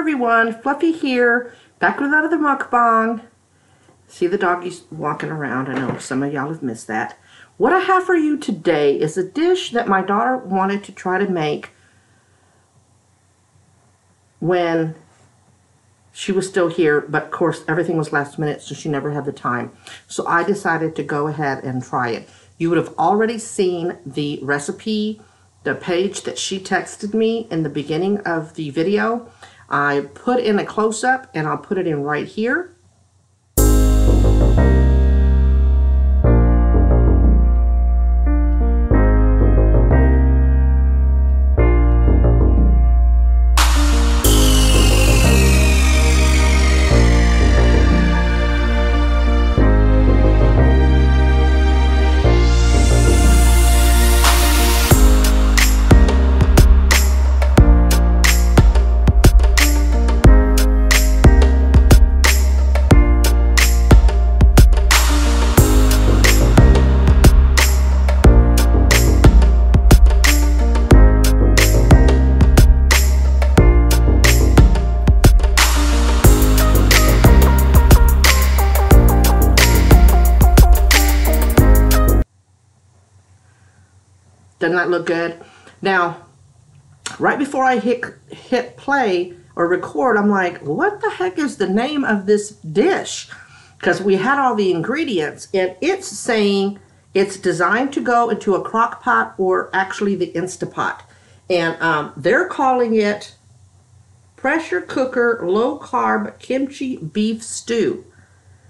everyone, Fluffy here, back with another mukbang. See the doggies walking around. I know some of y'all have missed that. What I have for you today is a dish that my daughter wanted to try to make when she was still here, but of course everything was last minute, so she never had the time. So I decided to go ahead and try it. You would have already seen the recipe, the page that she texted me in the beginning of the video. I put in a close-up and I'll put it in right here. Doesn't that look good? Now, right before I hit play or record, I'm like, what the heck is the name of this dish? Because we had all the ingredients, and it's saying it's designed to go into a crock pot or actually the Instapot. And they're calling it pressure cooker low carb kimchi beef stew.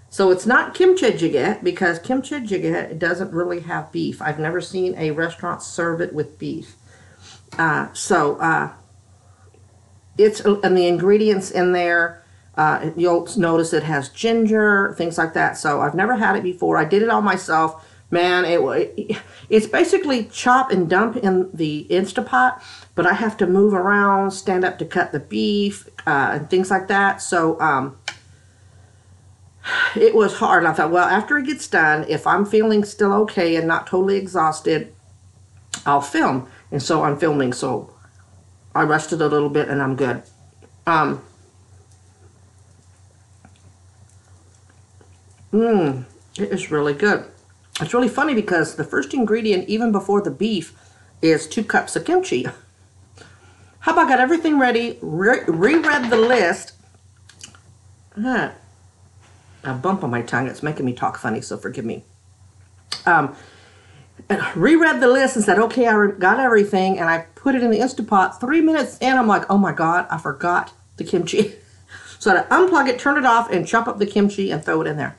So it's not kimchi jjigae, because kimchi jjigae doesn't really have beef. I've never seen a restaurant serve it with beef. It's and the ingredients in there. You'll notice it has ginger, things like that. So I've never had it before. I did it all myself. Man, it's basically chop and dump in the Instapot, but I have to move around, stand up to cut the beef, and things like that. So it was hard. I thought, well, after it gets done, if I'm feeling still okay and not totally exhausted, I'll film. And so I'm filming. So I rested a little bit and I'm good. It is really good. It's really funny because the first ingredient, even before the beef, is 2 cups of kimchi. How about I got everything ready, reread the list. A bump on my tongue. It's making me talk funny, so forgive me. Reread the list and said, okay, I got everything, and I put it in the Instapot. 3 minutes in, I'm like, oh my God, I forgot the kimchi. So I unplug it, turn it off, and chop up the kimchi and throw it in there.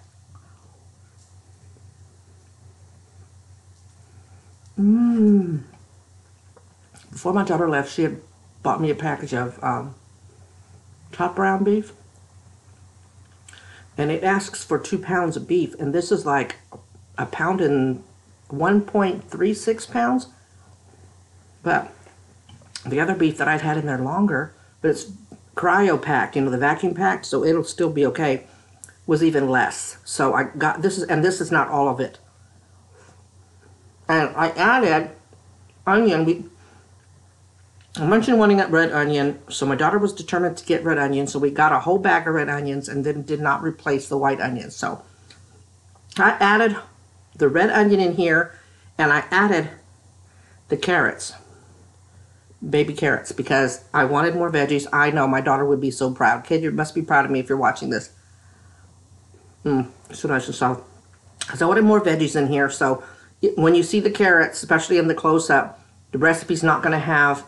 Before my daughter left, she had bought me a package of top ground beef. And it asks for 2 pounds of beef, and this is like a pound and 1.36 pounds. But the other beef that I'd had in there longer, but it's cryo packed, you know, the vacuum packed, so it'll still be okay, was even less. So I got this, and this is not all of it. And I added onion. I mentioned wanting that red onion, so my daughter was determined to get red onion, so we got a whole bag of red onions and then did not replace the white onions. So I added the red onion in here, and I added the carrots, baby carrots, because I wanted more veggies. I know my daughter would be so proud. Kid, you must be proud of me if you're watching this. So nice and soft. Because I wanted more veggies in here, so when you see the carrots, especially in the close-up, the recipe's not going to have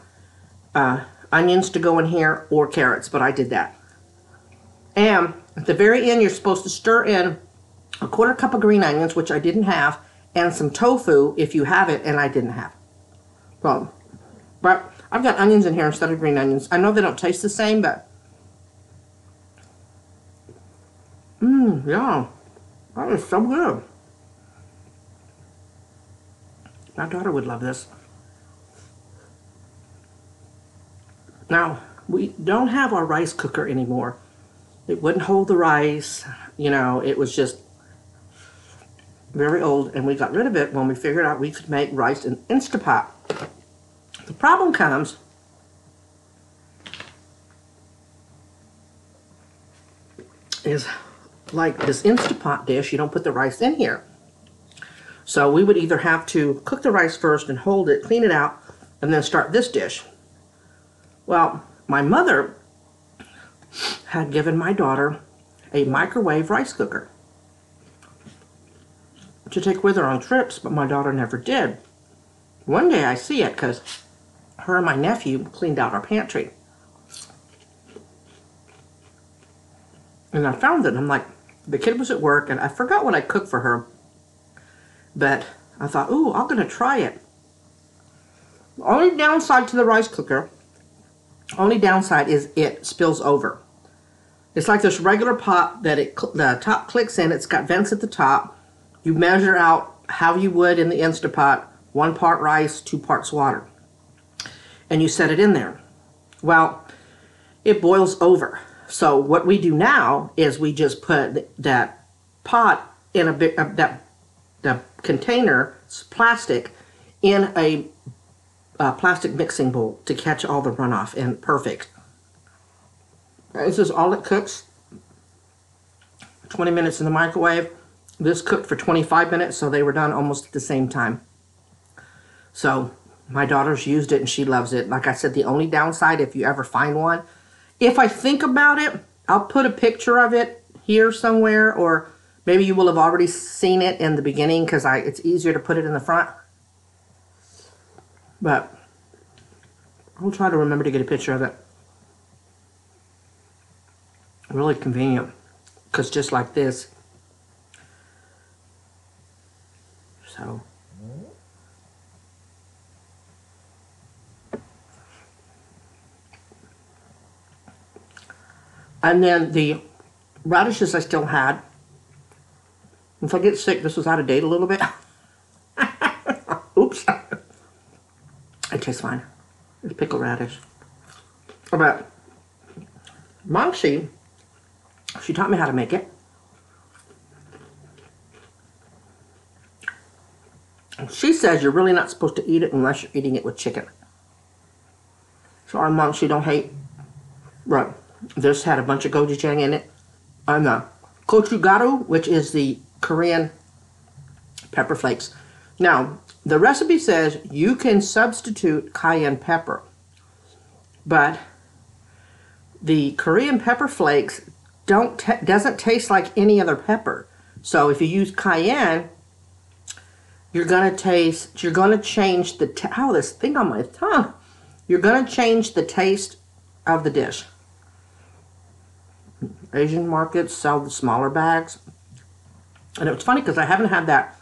onions to go in here or carrots, but I did that. And at the very end, you're supposed to stir in a 1/4 cup of green onions, which I didn't have, and some tofu if you have it, and I didn't have. Well, but I've got onions in here instead of green onions. I know they don't taste the same, but yeah, that is so good. My daughter would love this. Now, we don't have our rice cooker anymore. It wouldn't hold the rice. You know, it was just very old, and we got rid of it when we figured out we could make rice in Instapot. The problem comes is like this Instapot dish. You don't put the rice in here. So we would either have to cook the rice first and hold it, clean it out, and then start this dish. Well, my mother had given my daughter a microwave rice cooker to take with her on trips, but my daughter never did. One day I see it because her and my nephew cleaned out our pantry. And I found it. I'm like, the kid was at work, and I forgot what I cooked for her. But I thought, ooh, I'm going to try it. The only downside to the rice cooker, only downside is it spills over. It's like this regular pot that the top clicks in. It's got vents at the top. You measure out how you would in the Instapot, 1 part rice, 2 parts water. And you set it in there. Well, it boils over. So what we do now is we just put that pot in the container, it's plastic, in a plastic mixing bowl to catch all the runoff, and perfect. This is all it cooks. 20 minutes in the microwave. This cooked for 25 minutes, so they were done almost at the same time. So my daughter's used it and she loves it. Like I said, the only downside, if you ever find one, if I think about it, I'll put a picture of it here somewhere, or maybe you will have already seen it in the beginning because it's easier to put it in the front. But I'll try to remember to get a picture of it. Really convenient, because just like this. So. And then the radishes I still had. If I get sick, this was out of date a little bit. Oops. It tastes fine. It's pickled radish. But Mangshi, she taught me how to make it. She says you're really not supposed to eat it unless you're eating it with chicken. So our Mangshi don't hate. Right. This had a bunch of gochujang in it. And gochugaru, which is the Korean pepper flakes. Now, the recipe says you can substitute cayenne pepper. But the Korean pepper flakes doesn't taste like any other pepper. So if you use cayenne, you're gonna change this thing on my tongue. You're gonna change the taste of the dish. Asian markets sell the smaller bags. And it was funny because I haven't had that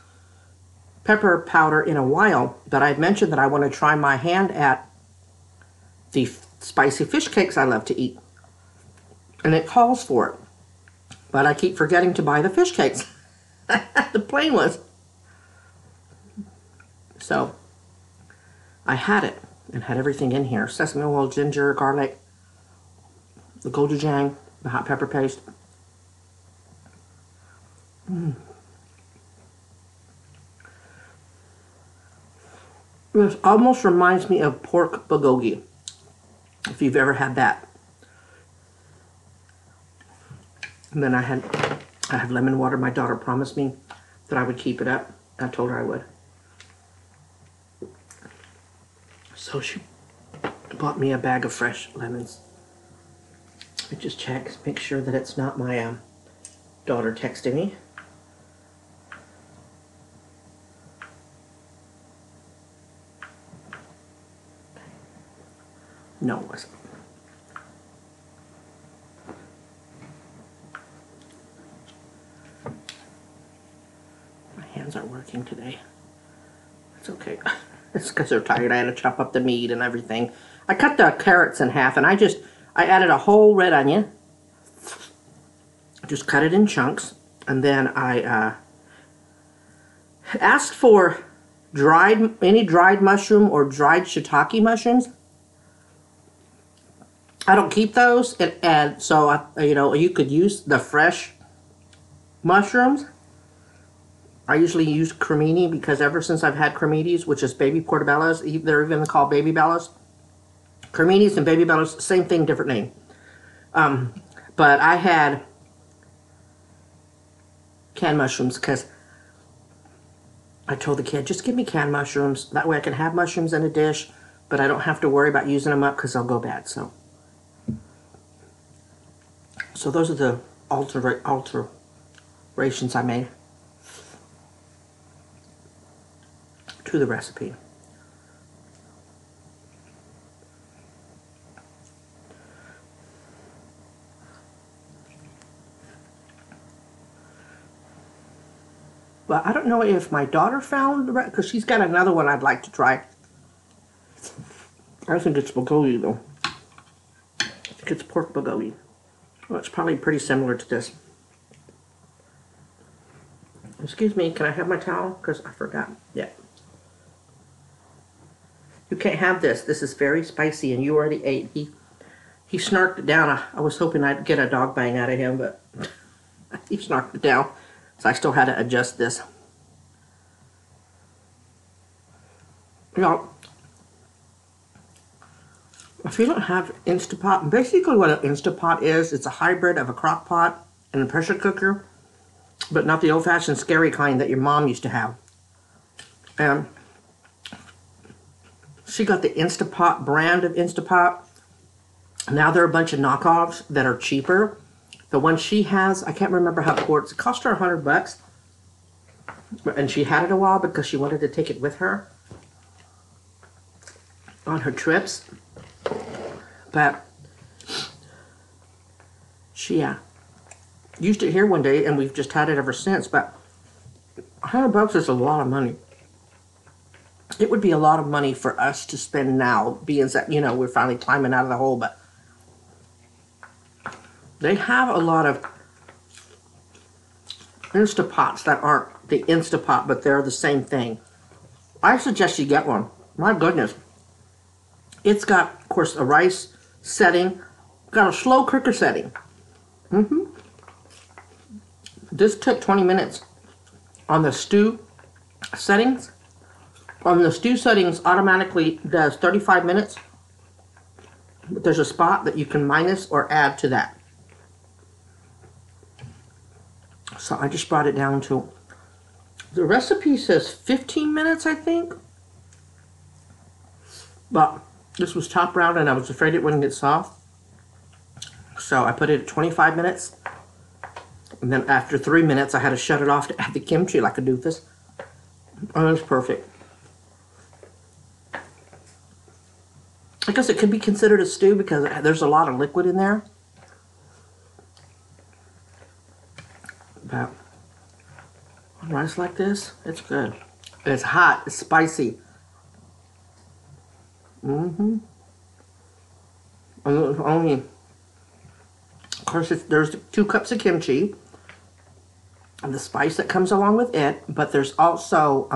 pepper powder in a while, but I had mentioned that I want to try my hand at the spicy fish cakes I love to eat. And it calls for it. But I keep forgetting to buy the fish cakes. The plain ones. So I had it and had everything in here. Sesame oil, ginger, garlic, the gochujang, the hot pepper paste. This almost reminds me of pork bulgogi, if you've ever had that. And then I had lemon water. My daughter promised me that I would keep it up. I told her I would. So she bought me a bag of fresh lemons. I just check, make sure that it's not my daughter texting me. No, it wasn't. My hands aren't working today. It's okay. It's because they're tired. I had to chop up the meat and everything. I cut the carrots in half, and I added a whole red onion. Just cut it in chunks, and then I asked for any dried mushroom or dried shiitake mushrooms. I don't keep those, and so you could use the fresh mushrooms. I usually use cremini because ever since I've had creminis, which is baby portobellos, they're even called baby bellas. Creminis and baby bellas, same thing, different name. But I had canned mushrooms because I told the kid, just give me canned mushrooms. That way I can have mushrooms in a dish, but I don't have to worry about using them up because they'll go bad. So those are the alterations I made to the recipe. But I don't know if my daughter found the because she's got another one I'd like to try. I think it's bulgogi though. I think it's pork bulgogi. Well, it's probably pretty similar to this. Excuse me, can I have my towel? Because I forgot. Yeah. You can't have this. This is very spicy, and you already ate. He snarked it down. I was hoping I'd get a dog bang out of him, but he snarked it down. So I still had to adjust this. You know, if you don't have Instapot, basically what an Instapot is, it's a hybrid of a crock pot and a pressure cooker, but not the old-fashioned scary kind that your mom used to have. And she got the Instapot brand of Instapot. Now there are a bunch of knockoffs that are cheaper. The one she has, I can't remember how it works. It cost her $100, and she had it a while because she wanted to take it with her on her trips. But she used it here one day, and we've just had it ever since. But $100 is a lot of money. It would be a lot of money for us to spend now, being that, you know, we're finally climbing out of the hole. But they have a lot of Instapots that aren't the Instapot, but they're the same thing. I suggest you get one. My goodness. It's got, of course, a rice setting. Got a slow cooker setting. This took 20 minutes on the stew settings. On the stew settings, automatically does 35 minutes. But there's a spot that you can minus or add to that. So I just brought it down to, the recipe says 15 minutes, I think. But this was top round and I was afraid it wouldn't get soft. So I put it at 25 minutes. And then after 3 minutes, I had to shut it off to add the kimchi like a doofus. Oh, it's perfect. I guess it could be considered a stew because there's a lot of liquid in there. But on rice like this, it's good. It's hot. It's spicy. Only, of course, there's 2 cups of kimchi and the spice that comes along with it. But there's also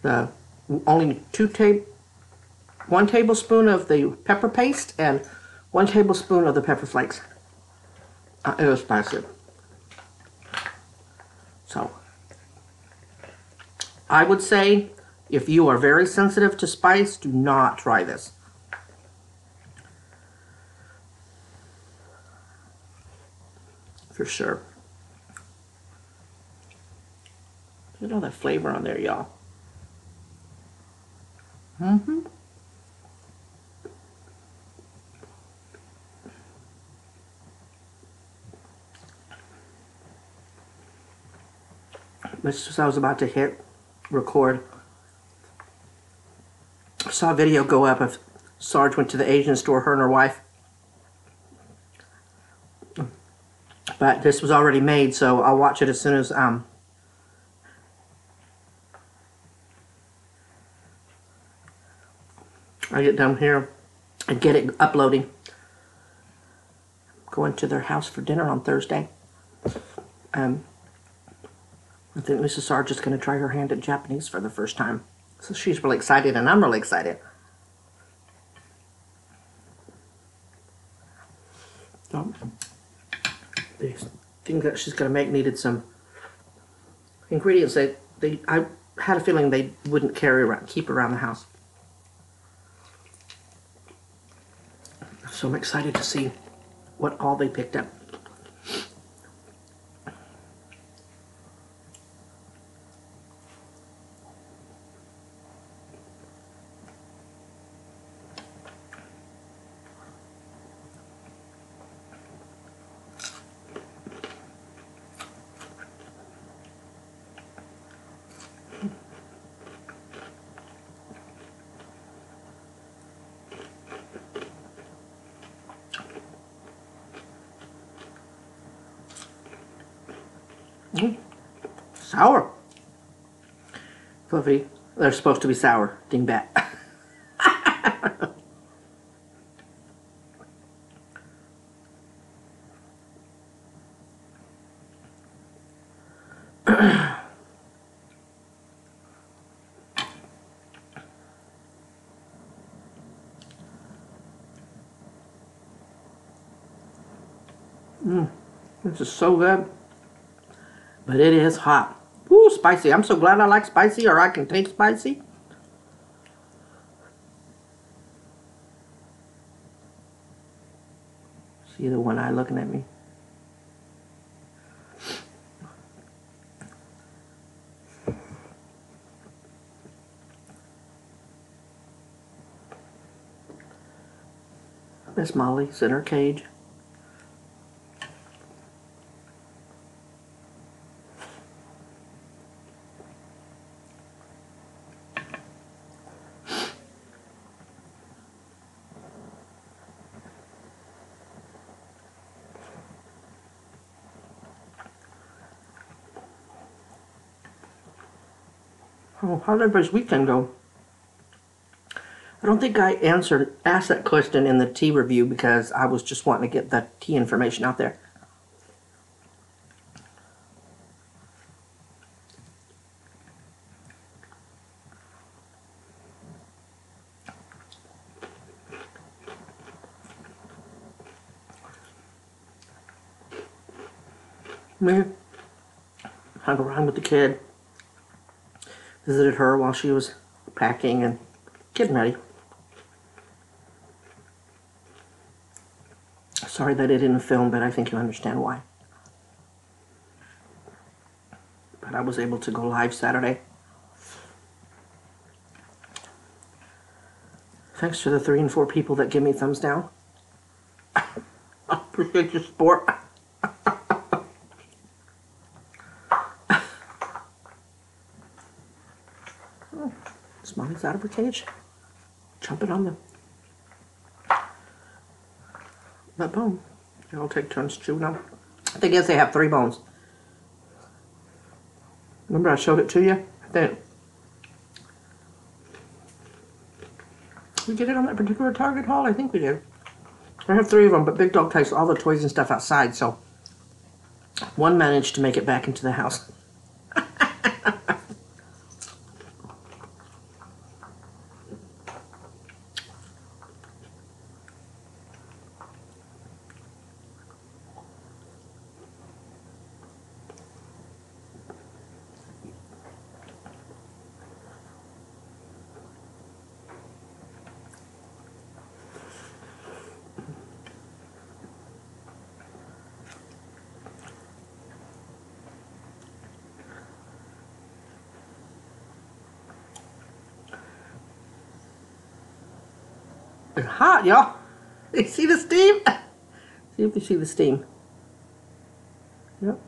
the only 1 tablespoon of the pepper paste and 1 tablespoon of the pepper flakes. It was spicy. So, I would say, if you are very sensitive to spice, do not try this. For sure. Look at all that flavor on there, y'all. Just as I was about to hit record, I saw a video go up of Sarge went to the Asian store, her and her wife. But this was already made, so I'll watch it as soon as I get done here and get it uploading. Going to their house for dinner on Thursday. I think Mrs. Sarge is going to try her hand at Japanese for the first time. So she's really excited, and I'm really excited. So, the thing that she's going to make needed some ingredients that I had a feeling they wouldn't keep around the house. So I'm excited to see what all they picked up. Sour. Fluffy. They're supposed to be sour. Dingbat. This is so good. But it is hot. Ooh, spicy. I'm so glad I like spicy, or I can take spicy. See the one eye looking at me? Miss Molly's in her cage. Oh, how did everybody's weekend go? I don't think I asked that question in the tea review because I was just wanting to get the tea information out there. Me, hung around with the kid, visited her while she was packing and getting ready. Sorry that it didn't film, but I think you understand why. But I was able to go live Saturday. Thanks to the 3 and 4 people that give me thumbs down. I appreciate your support. Oh, Smiley's out of her cage. Jumping on that bone. They all take turns chewing on. I guess they have 3 bones. Remember I showed it to you? I think. We get it on that particular Target haul? I think we did. I have 3 of them, but Big Dog takes all the toys and stuff outside, so one managed to make it back into the house. It's hot, y'all. You see the steam? See if you see the steam. Yep.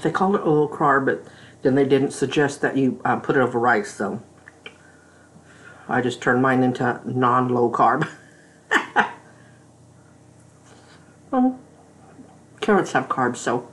They called it a low carb, but then they didn't suggest that you put it over rice, so I just turned mine into non-low carb. Well, carrots have carbs, so.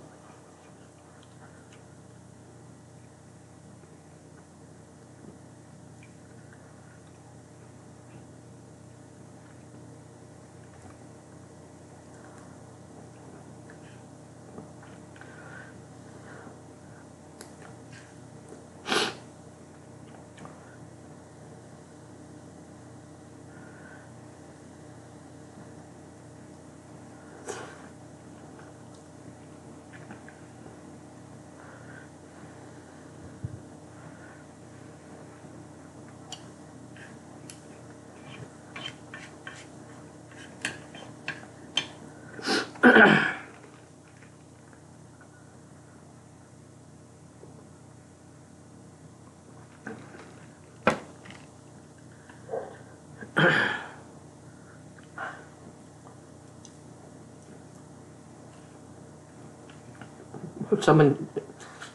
Someone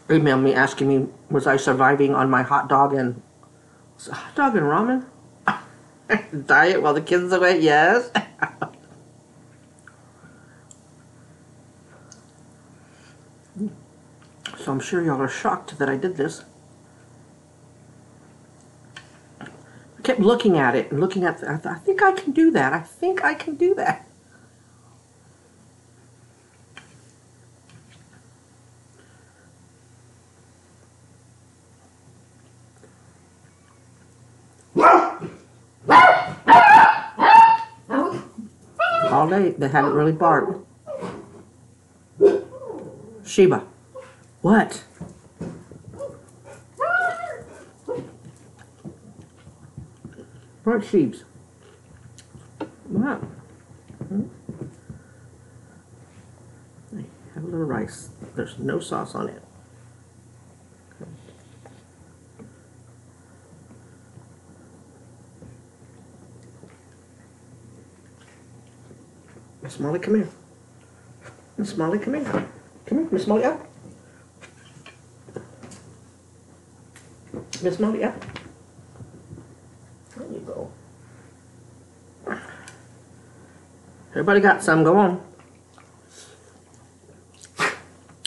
emailed me asking me, was I surviving on my hot dog and So hot dog and ramen? Diet while the kids away? Yes. So I'm sure y'all are shocked that I did this. I kept looking at it and looking at it. I think I can do that. I think I can do that. All day they hadn't really barked. Sheba. What? What sheeps? What? Hey, have a little rice. There's no sauce on it. Miss Molly, come here. Miss Molly, come here. Come here, Miss Molly, up. Miss Molly, up. There you go. Everybody got some, go on.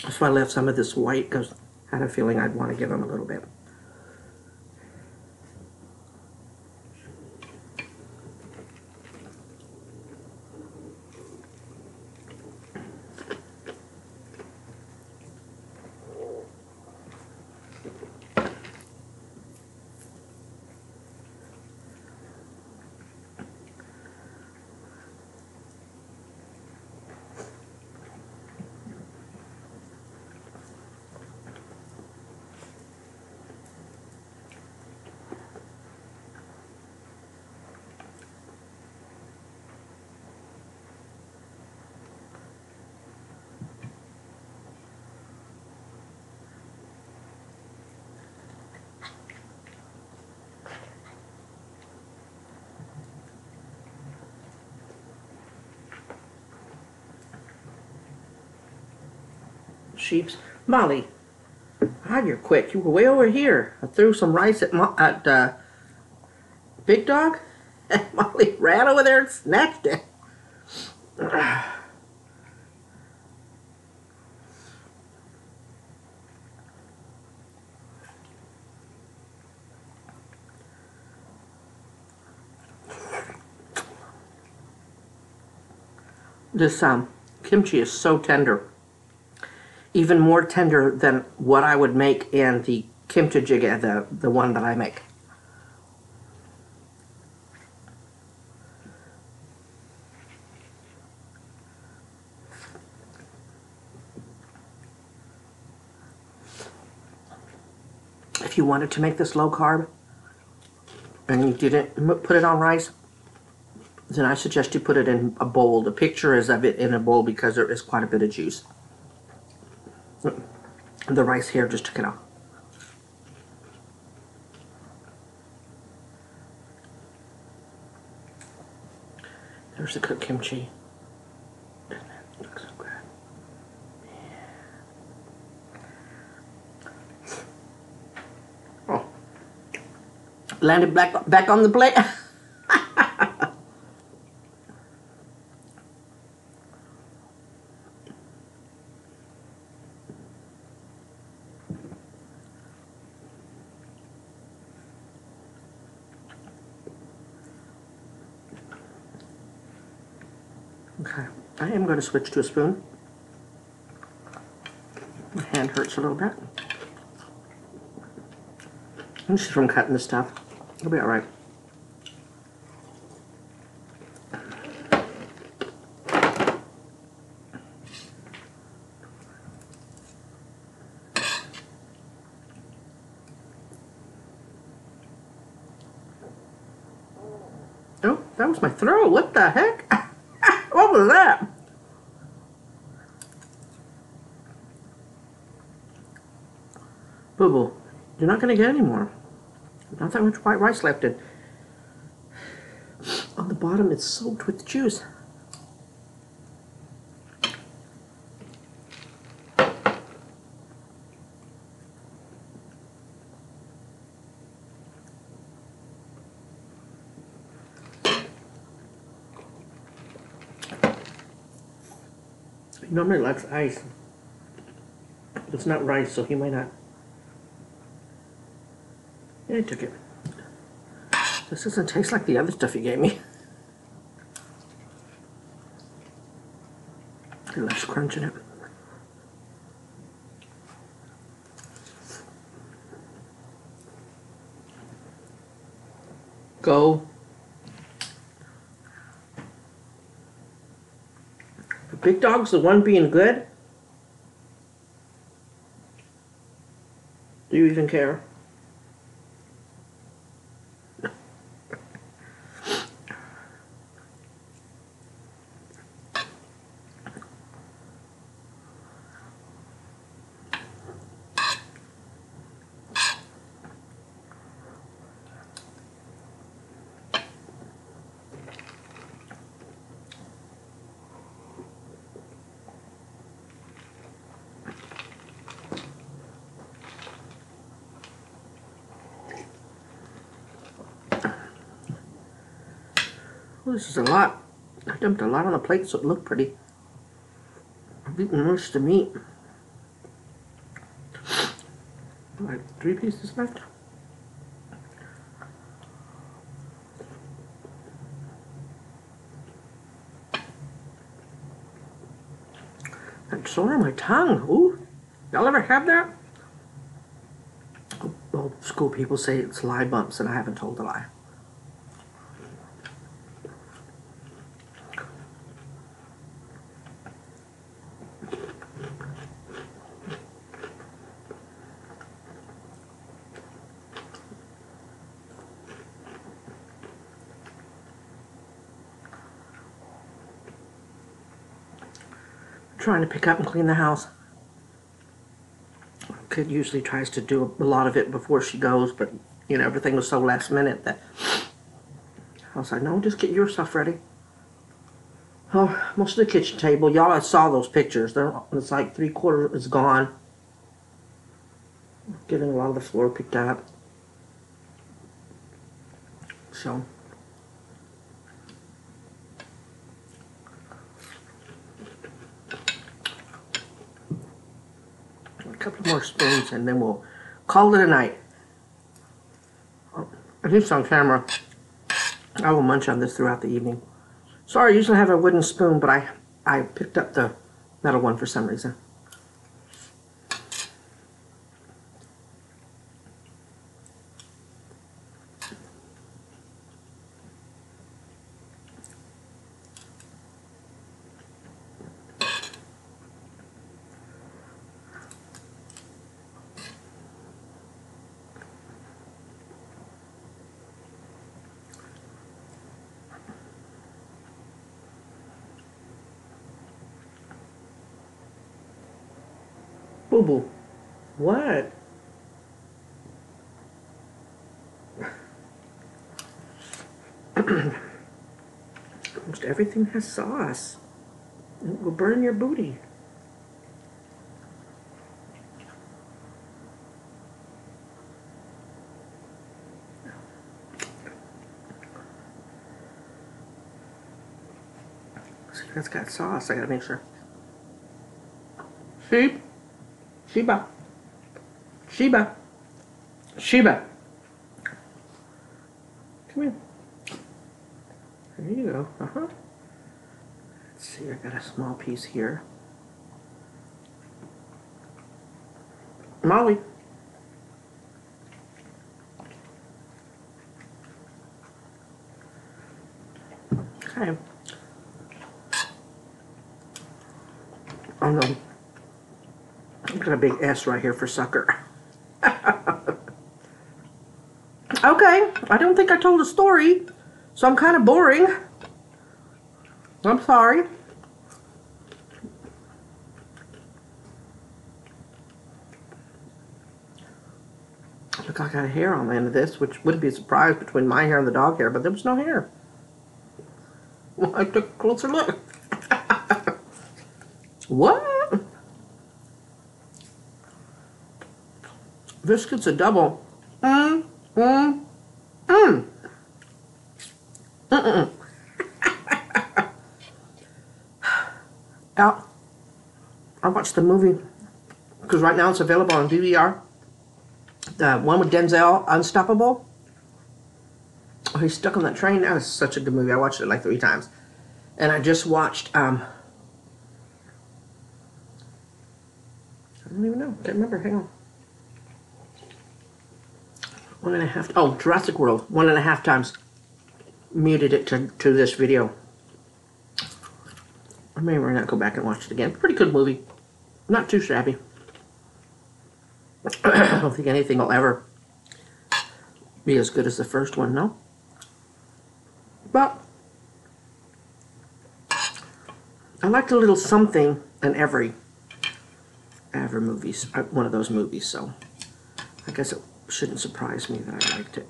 That's why I left some of this white, because I had a feeling I'd want to give them a little bit. Sheeps. Molly, God, you're quick. You were way over here. I threw some rice at Big Dog, and Molly ran over there and snatched it. This kimchi is so tender. Even more tender than what I would make in the kimchi jjigae, the one that I make. If you wanted to make this low carb and you didn't put it on rice, then I suggest you put it in a bowl. The picture is of it in a bowl because there is quite a bit of juice. The rice here just took it off. There's the cooked kimchi. Doesn't it look so good? Yeah. Oh. Landed back on the plate. Okay, I am going to switch to a spoon. My hand hurts a little bit. This is from cutting this stuff. It'll be alright. Oh, that was my throat. What the heck? What was that? Boo boo, you're not going to get any more. Not that much white rice left in. On the bottom, it's soaked with juice. He normally likes ice. It's not rice, so he might not. Yeah, he took it. This doesn't taste like the other stuff he gave me. He loves crunching it. Go. The big dog's the one being good? Do you even care? Oh, this is a lot. I dumped a lot on the plate so it looked pretty. I've eaten most of the meat. Like 3 pieces left. It's sore on my tongue. Ooh. Y'all ever have that? Well, school people say it's lie bumps, and I haven't told a lie. Trying to pick up and clean the house. Kid usually tries to do a lot of it before she goes, but you know, everything was so last minute that I was like, no, just get your stuff ready. Oh, most of the kitchen table, y'all saw those pictures. It's like 3/4 is gone. Getting a lot of the floor picked up. So a couple more spoons and then we'll call it a night. Oh, at least on camera. I will munch on this throughout the evening. Sorry, I usually have a wooden spoon, but I picked up the metal one for some reason. Boo boo. What? Almost everything has sauce. It will burn your booty. See, that's got sauce. I gotta make sure. Sheep. Sheba. Sheba. Sheba. Come here. There you go. Uh-huh. Let's see, I got a small piece here. Molly. Okay. Oh no. I've got a big S right here for sucker. Okay, I don't think I told a story, so I'm kind of boring. I'm sorry. Look, I got a hair on the end of this, which wouldn't be a surprise between my hair and the dog hair, but there was no hair. Well, I took a closer look. What? Biscuits a double. Out. I watched the movie, because right now it's available on DVR. The one with Denzel, Unstoppable. Oh, he's stuck on that train. That was such a good movie. I watched it like 3 times. And I just watched, I don't even know. Can't remember. Hang on. 1.5. Oh, Jurassic World. 1.5 times. Muted it to this video. I may or not go back and watch it again. Pretty good movie. Not too shabby. I don't think anything will ever be as good as the first one, no? But I liked a little something in every movies, one of those movies, so I guess it shouldn't surprise me that I liked it.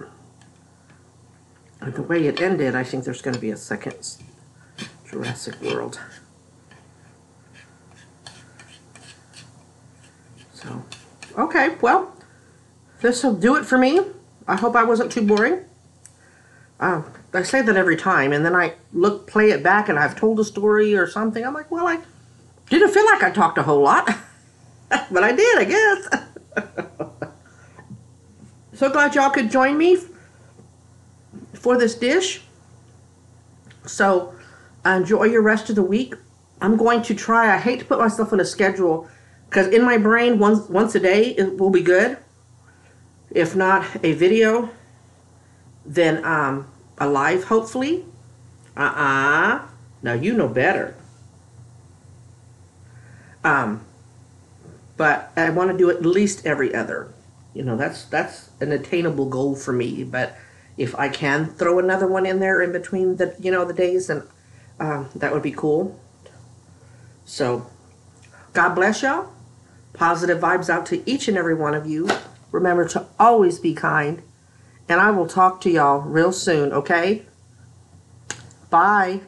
And the way it ended, I think there's going to be a second Jurassic World. So, okay, well, this will do it for me. I hope I wasn't too boring. I say that every time, and then I play it back, and I've told a story or something. I'm like, well, I didn't feel like I talked a whole lot, but I did, I guess. So glad y'all could join me for this dish. So enjoy your rest of the week. I'm going to try. I hate to put myself on a schedule, because in my brain, once a day it will be good. If not a video, then a live, hopefully. Now you know better. But I want to do at least every other. You know, that's an attainable goal for me. But if I can throw another one in there in between the the days, then that would be cool. So God bless y'all. Positive vibes out to each and every one of you. Remember to always be kind. And I will talk to y'all real soon, okay? Bye.